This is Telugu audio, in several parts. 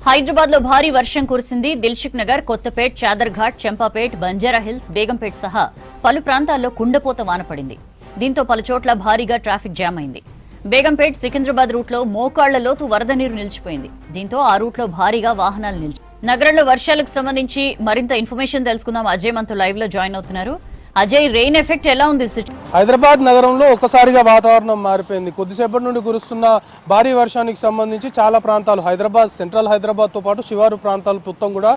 హైదరాబాద్ లో భారీ వర్షం కురిసింది. దిల్సుఖ్ నగర్, కొత్తపేట్, చాదర్ఘాట్, చంపాపేట్, బంజారాహిల్స్, బేగంపేట్ సహా పలు ప్రాంతాల్లో కుండపోత వాన పడింది. దీంతో పలుచోట్ల భారీగా ట్రాఫిక్ జామ్ అయింది. బేగంపేట్, సికింద్రాబాద్ రూట్లో మోకాళ్ల లోతు వరద నీరు నిలిచిపోయింది. దీంతో ఆ రూట్లో భారీగా వాహనాలు నిలిచి నగరంలో వర్షాలకు సంబంధించి మరింత ఇన్ఫర్మేషన్ తెలుసుకుందాం. అజయ్ మనతో లైవ్ లో జాయిన్ అవుతున్నారు. అజయ్, రెయిన్ ఎఫెక్ట్ ఎలా ఉంది? హైదరాబాద్ నగరంలో ఒక్కసారిగా వాతావరణం మారిపోయింది. కొద్దిసేపటి నుండి కురుస్తున్న భారీ వర్షానికి సంబంధించి చాలా ప్రాంతాలు, హైదరాబాద్, సెంట్రల్ హైదరాబాద్తో పాటు శివారు ప్రాంతాలు మొత్తం కూడా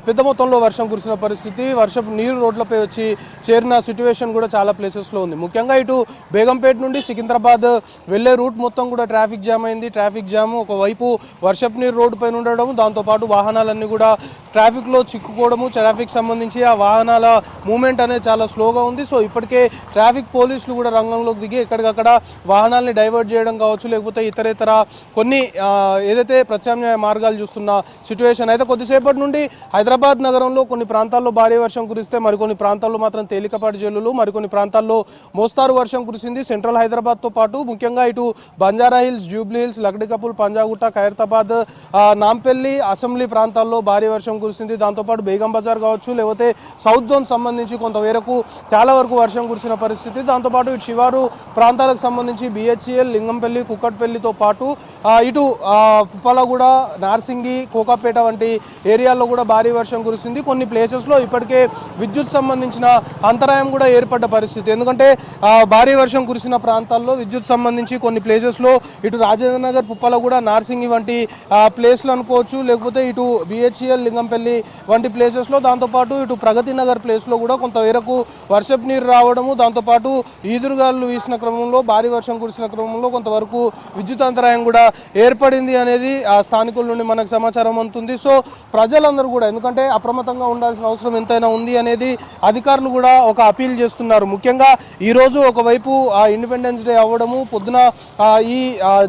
పెద్ద మొత్తంలో వర్షం కురిసిన పరిస్థితి. వర్షపు నీరు రోడ్లపై వచ్చి చేరిన సిచ్యువేషన్ కూడా చాలా ప్లేసెస్లో ఉంది. ముఖ్యంగా ఇటు బేగంపేట నుండి సికింద్రాబాద్ వెళ్లే రూట్ మొత్తం కూడా ట్రాఫిక్ జామ్ అయింది. ట్రాఫిక్ జామ్ ఒకవైపు వర్షపు నీరు రోడ్డు పైన ఉండడం, దాంతోపాటు వాహనాలన్నీ కూడా ట్రాఫిక్లో చిక్కుకోవడము, ట్రాఫిక్ సంబంధించి ఆ వాహనాల మూవ్మెంట్ అనేది చాలా స్లోగా ఉంది. సో ఇప్పటికే ట్రాఫిక్ పోలీసులు కూడా రంగంలోకి దిగి ఎక్కడికక్కడ వాహనాలని డైవర్ట్ చేయడం కావచ్చు, లేకపోతే ఇతర కొన్ని ఏదైతే ప్రత్యామ్నాయ మార్గాలు చూస్తున్న సిచ్యువేషన్. అయితే కొద్దిసేపటి నుండి హైదరాబాద్ నగరంలో కొన్ని ప్రాంతాల్లో భారీ వర్షం కురిస్తే మరికొన్ని ప్రాంతాల్లో మాత్రం తేలికపాటి జల్లులు, మరికొన్ని ప్రాంతాల్లో మోస్తారు వర్షం కురిసింది. సెంట్రల్ హైదరాబాద్తో పాటు ముఖ్యంగా ఇటు బంజారాహిల్స్, జూబ్లీ హిల్స్, లక్డికపుల్, పంజాగుట్ట, ఖైరతాబాద్, నాంపల్లి, అసెంబ్లీ ప్రాంతాల్లో భారీ వర్షం కురిసింది. దాంతోపాటు బేగం బజార్ కావచ్చు, లేకపోతే సౌత్ జోన్ సంబంధించి కొంతవరకు చాలా వరకు వర్షం కురిసిన పరిస్థితి. దాంతోపాటు ఇటు శివారు ప్రాంతాలకు సంబంధించి బిహెచ్ఎల్, లింగంపల్లి, కుక్కట్పల్లితో పాటు ఇటు పుప్పలగూడ, నార్సింగి, కోకాపేట వంటి ఏరియాల్లో కూడా భారీ వర్షం కురిసింది. కొన్ని ప్లేసెస్లో ఇప్పటికే విద్యుత్ సంబంధించిన అంతరాయం కూడా ఏర్పడ్డ పరిస్థితి. ఎందుకంటే భారీ వర్షం కురిసిన ప్రాంతాల్లో విద్యుత్ సంబంధించి కొన్ని ప్లేసెస్లో ఇటు రాజేంద్ర నగర్, పుప్పలగూడ, నార్సింగి వంటి ప్లేస్లు అనుకోవచ్చు, లేకపోతే ఇటు బిహెచ్ఎల్, లింగంపల్లి వంటి ప్లేసెస్లో, దాంతోపాటు ఇటు ప్రగతి నగర్ ప్లేస్లో కూడా కొంతవరకు వర్షపు నీరు రావడము, దాంతోపాటు ఈదురుగాలు వీసిన క్రమంలో, భారీ వర్షం కురిసిన క్రమంలో కొంతవరకు విద్యుత్ అంతరాయం కూడా ఏర్పడింది అనేది ఆ స్థానికుల నుండి మనకు సమాచారం అందుతుంది. సో ప్రజలందరూ కూడా, ఎందుకంటే అప్రమత్తంగా ఉండాల్సిన అవసరం ఎంతైనా ఉంది అనేది అధికారులు కూడా ఒక అపీల్ చేస్తున్నారు. ముఖ్యంగా ఈరోజు ఒకవైపు ఇండిపెండెన్స్ డే అవ్వడము, పొద్దున ఈ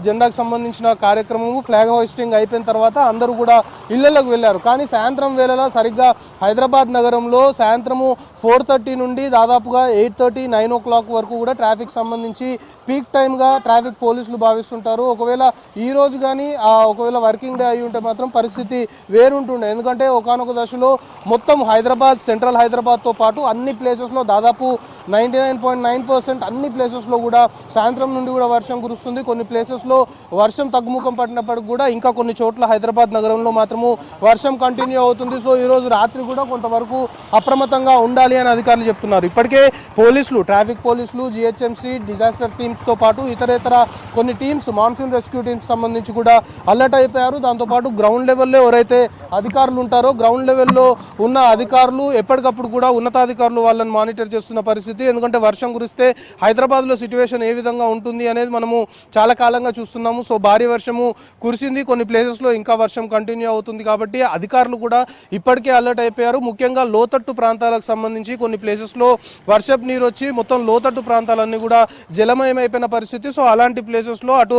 జెండాకు సంబంధించిన కార్యక్రమము, ఫ్లాగ్ హోయిస్టింగ్ అయిపోయిన తర్వాత అందరూ కూడా ఇళ్లలోకి వెళ్ళారు. కానీ సాయంత్రం వేళలా సరిగ్గా హైదరాబాద్ నగరంలో సాయంత్రము 4:30 నుండి దాదాపుగా 8:30, 9 o'clock వరకు కూడా ట్రాఫిక్ సంబంధించి పీక్ టైమ్గా ట్రాఫిక్ పోలీసులు భావిస్తుంటారు. ఒకవేళ ఈ రోజు కానీ ఒకవేళ వర్కింగ్ డే అయి ఉంటే మాత్రం పరిస్థితి వేరుంటుండే. ఎందుకంటే ఒకానొక దశలో మొత్తం హైదరాబాద్, సెంట్రల్ హైదరాబాద్తో పాటు అన్ని ప్లేసెస్లో దాదాపు 99.9% అన్ని ప్లేసెస్లో కూడా సాయంత్రం నుండి కూడా వర్షం కురుస్తుంది. కొన్ని ప్లేసెస్లో వర్షం తగ్గుముఖం పట్టినప్పటికి కూడా ఇంకా కొన్ని చోట్ల హైదరాబాద్ నగరంలో మాత్రము వర్షం కంటిన్యూ అవుతుంది. సో ఈరోజు రాత్రి కూడా కొంతవరకు అప్రమత్తంగా ఉండాలి అని అధికారులు చెప్తున్నారు. ఇప్పటికే పోలీసులు, ట్రాఫిక్ పోలీసులు, జిహెచ్ఎంసీ, డిజాస్టర్ టీమ్స్తో పాటు ఇతర కొన్ని టీమ్స్, మాన్సూన్ రెస్క్యూ టీమ్స్ సంబంధించి కూడా అలర్ట్ అయిపోయారు. దాంతోపాటు గ్రౌండ్ లెవెల్లో ఎవరైతే అధికారులు ఉంటారో, గ్రౌండ్ లెవెల్లో ఉన్న అధికారులు ఎప్పటికప్పుడు కూడా ఉన్నతాధికారులు వాళ్ళని మానిటర్ చేస్తున్న పరిస్థితి. ఎందుకంటే వర్షం కురిస్తే హైదరాబాద్లో సిచ్యువేషన్ ఏ విధంగా ఉంటుంది అనేది మనము చాలా కాలంగా చూస్తున్నాము. సో భారీ వర్షము కురిసింది, కొన్ని ప్లేసెస్లో ఇంకా వర్షం కంటిన్యూ అవుతుంది. కాబట్టి అధికారులు కూడా ఇప్పటికే అలర్ట్ అయిపోయారు. ముఖ్యంగా లోతట్టు ప్రాంతాలకు సంబంధించి కొన్ని ప్లేసెస్లో వర్షపు నీరు వచ్చి మొత్తం లోతట్టు ప్రాంతాలన్నీ కూడా జలమయమైపోయిన పరిస్థితి. సో అలాంటి ప్లేసెస్లో అటు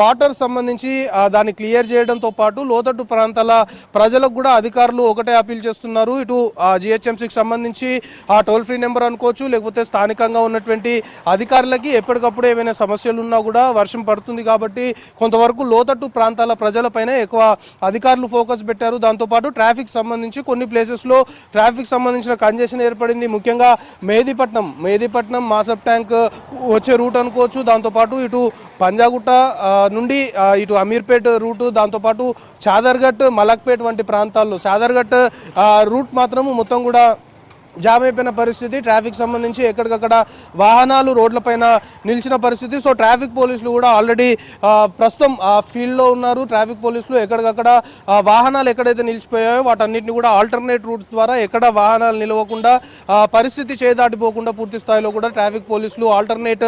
వాటర్ సంబంధించి దాన్ని క్లియర్ చేయడంతో పాటు లోతట్టు ప్రాంతాల ప్రజలకు కూడా అధికారులు ఒకటే అపీల్ చేస్తున్నారు. ఇటు జిహెచ్ఎంసీకి సంబంధించి టోల్ ఫ్రీ నెంబర్ అనుకోవచ్చు, లేకపోతే స్థానికంగా ఉన్నటువంటి అధికారులకి ఎప్పటికప్పుడు ఏమైనా సమస్యలు ఉన్నా కూడా వర్షం పడుతుంది కాబట్టి కొంతవరకు లోతట్టు ప్రాంతాల ప్రజలపైన ఎక్కువ అధికారులు ఫోకస్ పెట్టారు. దాంతోపాటు ట్రాఫిక్ సంబంధించి కొన్ని ప్లేసెస్లో ట్రాఫిక్ సంబంధించిన కంజెషన్ ఏర్పడింది. ముఖ్యంగా మెహదీపట్నం మాసప్ ట్యాంక్ వచ్చే రూట్ అనుకోవచ్చు, దాంతోపాటు ఇటు పంజాగుట్ట నుండి ఇటు అమీర్పేట్ రూటు, దాంతోపాటు చాదర్ఘట్, మలక్పేట్ వంటి ప్రాంతాల్లో చాదర్ఘట్ రూట్ మాత్రము మొత్తం కూడా జామ్ అయిపోయిన పరిస్థితి. ట్రాఫిక్ సంబంధించి ఎక్కడికక్కడ వాహనాలు రోడ్లపైన నిలిచిన పరిస్థితి. సో ట్రాఫిక్ పోలీసులు కూడా ఆల్రెడీ ప్రస్తుతం ఫీల్డ్లో ఉన్నారు. ట్రాఫిక్ పోలీసులు ఎక్కడికక్కడ వాహనాలు ఎక్కడైతే నిలిచిపోయాయో వాటన్నిటిని కూడా ఆల్టర్నేట్ రూట్స్ ద్వారా ఎక్కడ వాహనాలు నిలవకుండా, పరిస్థితి చేదాటిపోకుండా పూర్తి స్థాయిలో కూడా ట్రాఫిక్ పోలీసులు ఆల్టర్నేట్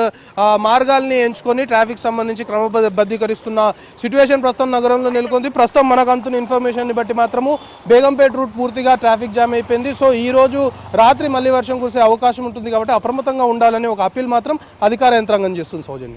మార్గాల్ని ఎంచుకొని ట్రాఫిక్ సంబంధించి క్రమబద్ధీకరిస్తున్న సిచ్యువేషన్ ప్రస్తుతం నగరంలో నెలకొంది. ప్రస్తుతం మనకు అందుతున్న ఇన్ఫర్మేషన్ని బట్టి మాత్రము బేగంపేట రూట్ పూర్తిగా ట్రాఫిక్ జామ్ అయిపోయింది. సో ఈ రోజు రాత్రి మళ్ళీ వర్షం కురిసే అవకాశం ఉంటుంది కాబట్టి అప్రమత్తంగా ఉండాలని ఒక అపీల్ మాత్రం అధికార యంత్రాంగం చేస్తుంది. సౌజన్య.